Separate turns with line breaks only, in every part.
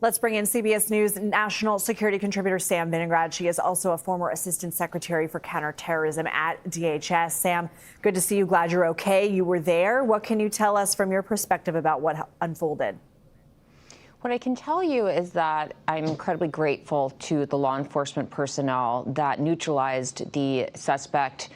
Let's bring in CBS News national security contributor Sam Vinograd. She is also a former assistant secretary for counterterrorism at DHS. Sam, good to see you. Glad you're okay. You were there. What can you tell us from your perspective about what unfolded?
What I can tell you is that I'm incredibly grateful to the law enforcement personnel that neutralized the suspect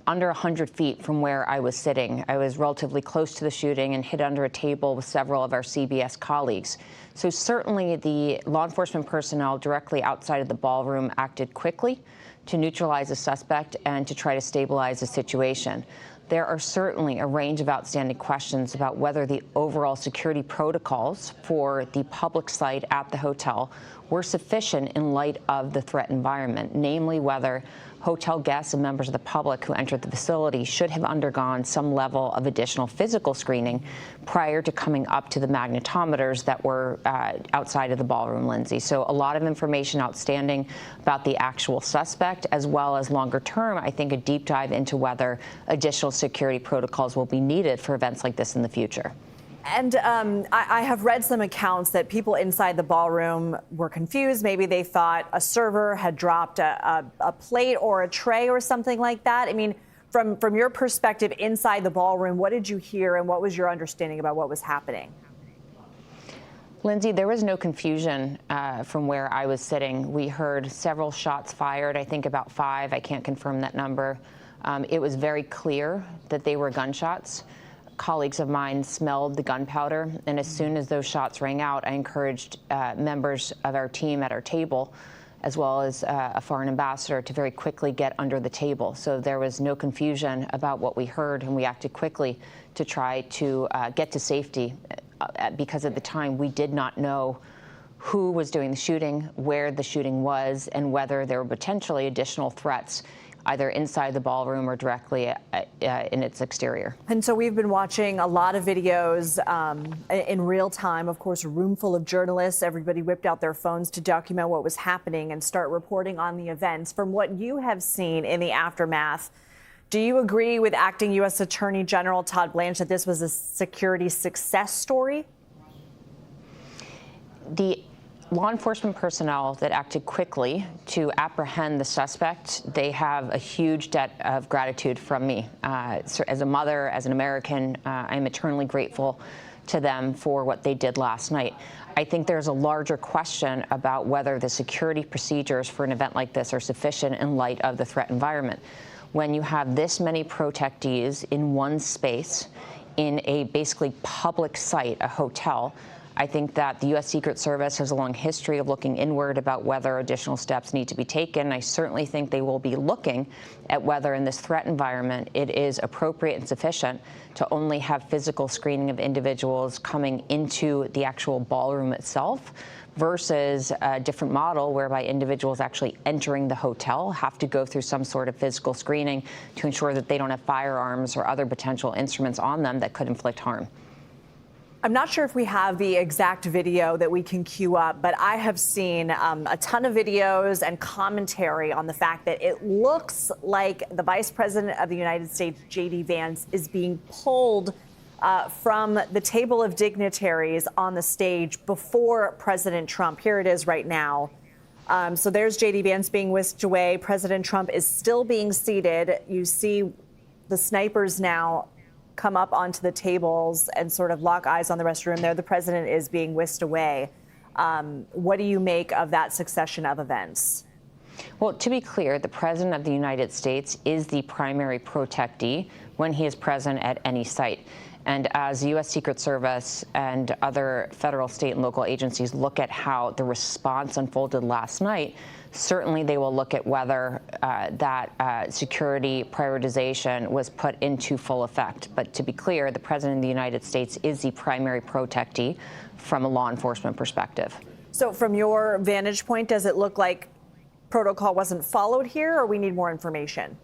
under 100 feet from where I was sitting. I was relatively close to the shooting and hid under a table with several of our CBS colleagues. So certainly the law enforcement personnel directly outside of the ballroom acted quickly to neutralize the suspect and to try to stabilize the situation. There are certainly a range of outstanding questions about whether the overall security protocols for the public site at the hotel were sufficient in light of the threat environment, namely whether hotel guests and members of the public who entered the facility should have undergone some level of additional physical screening prior to coming up to the magnetometers that were outside of the ballroom, Lindsay. So a lot of information outstanding about the actual suspect, as well as longer term, I think a deep dive into whether additional security protocols will be needed for events like this in the future.
And I have read some accounts that people inside the ballroom were confused. Maybe they thought a server had dropped a plate or a tray or something like that. I mean, from your perspective inside the ballroom, what did you hear and what was your understanding about what was happening?
Lindsay, there was no confusion from where I was sitting. We heard several shots fired, I think about 5. I can't confirm that number. It was very clear that they were gunshots. Colleagues of mine smelled the gunpowder, and as soon as those shots rang out, I encouraged members of our team at our table, as well as a foreign ambassador, to very quickly get under the table. So there was no confusion about what we heard, and we acted quickly to try to get to safety, because at the time we did not know who was doing the shooting, where the shooting was, and whether there were potentially additional threats either inside the ballroom or directly in its exterior.
And so we've been watching a lot of videos in real time. Of course, a room full of journalists. Everybody whipped out their phones to document what was happening and start reporting on the events. From what you have seen in the aftermath, do you agree with Acting U.S. Attorney General Todd Blanche that this was a security success story? The law enforcement personnel that acted quickly to apprehend the suspect, they have a huge debt of gratitude from me. As a mother, as an American, I'm eternally grateful to them for what they did last night. I think there's a larger question about whether the security procedures for an event like this are sufficient in light of the threat environment. When you have this many protectees in one space, in a basically public site, a hotel, I think that the U.S. Secret Service has a long history of looking inward about whether additional steps need to be taken. I certainly think they will be looking at whether in this threat environment it is appropriate and sufficient to only have physical screening of individuals coming into the actual ballroom itself versus a different model whereby individuals actually entering the hotel have to go through some sort of physical screening to ensure that they don't have firearms or other potential instruments on them that could inflict harm. I'm not sure if we have the exact video that we can queue up, but I have seen a ton of videos and commentary on the fact that it looks like the Vice President of the United States, J.D. Vance, is being pulled from the table of dignitaries on the stage before President Trump. Here it is right now. So there's J.D. Vance being whisked away. President Trump is still being seated. You see the snipers now come up onto the tables and sort of lock eyes on the rest of the room there. The president is being whisked away. What do you make of that succession of events?
Well, to be clear, the President of the United States is the primary protectee when he is present at any site. And as the U.S. Secret Service and other federal, state, and local agencies look at how the response unfolded last night, certainly they will look at whether that security prioritization was put into full effect. But to be clear, the President of the United States is the primary protectee from a law enforcement perspective.
So from your vantage point, does it look like protocol wasn't followed here, or we need more information?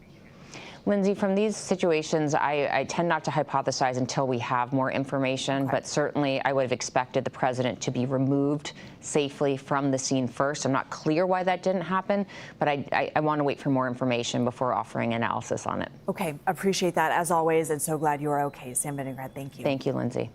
Lindsay, from these situations, I tend not to hypothesize until we have more information,
Okay.
But certainly I would have expected the president to be removed safely from the scene first. I'm not clear why that didn't happen, but I want to wait for more information before offering analysis on it.
Okay, appreciate that as always, and so glad you are okay. Sam Vinograd, thank you.
Thank you, Lindsay.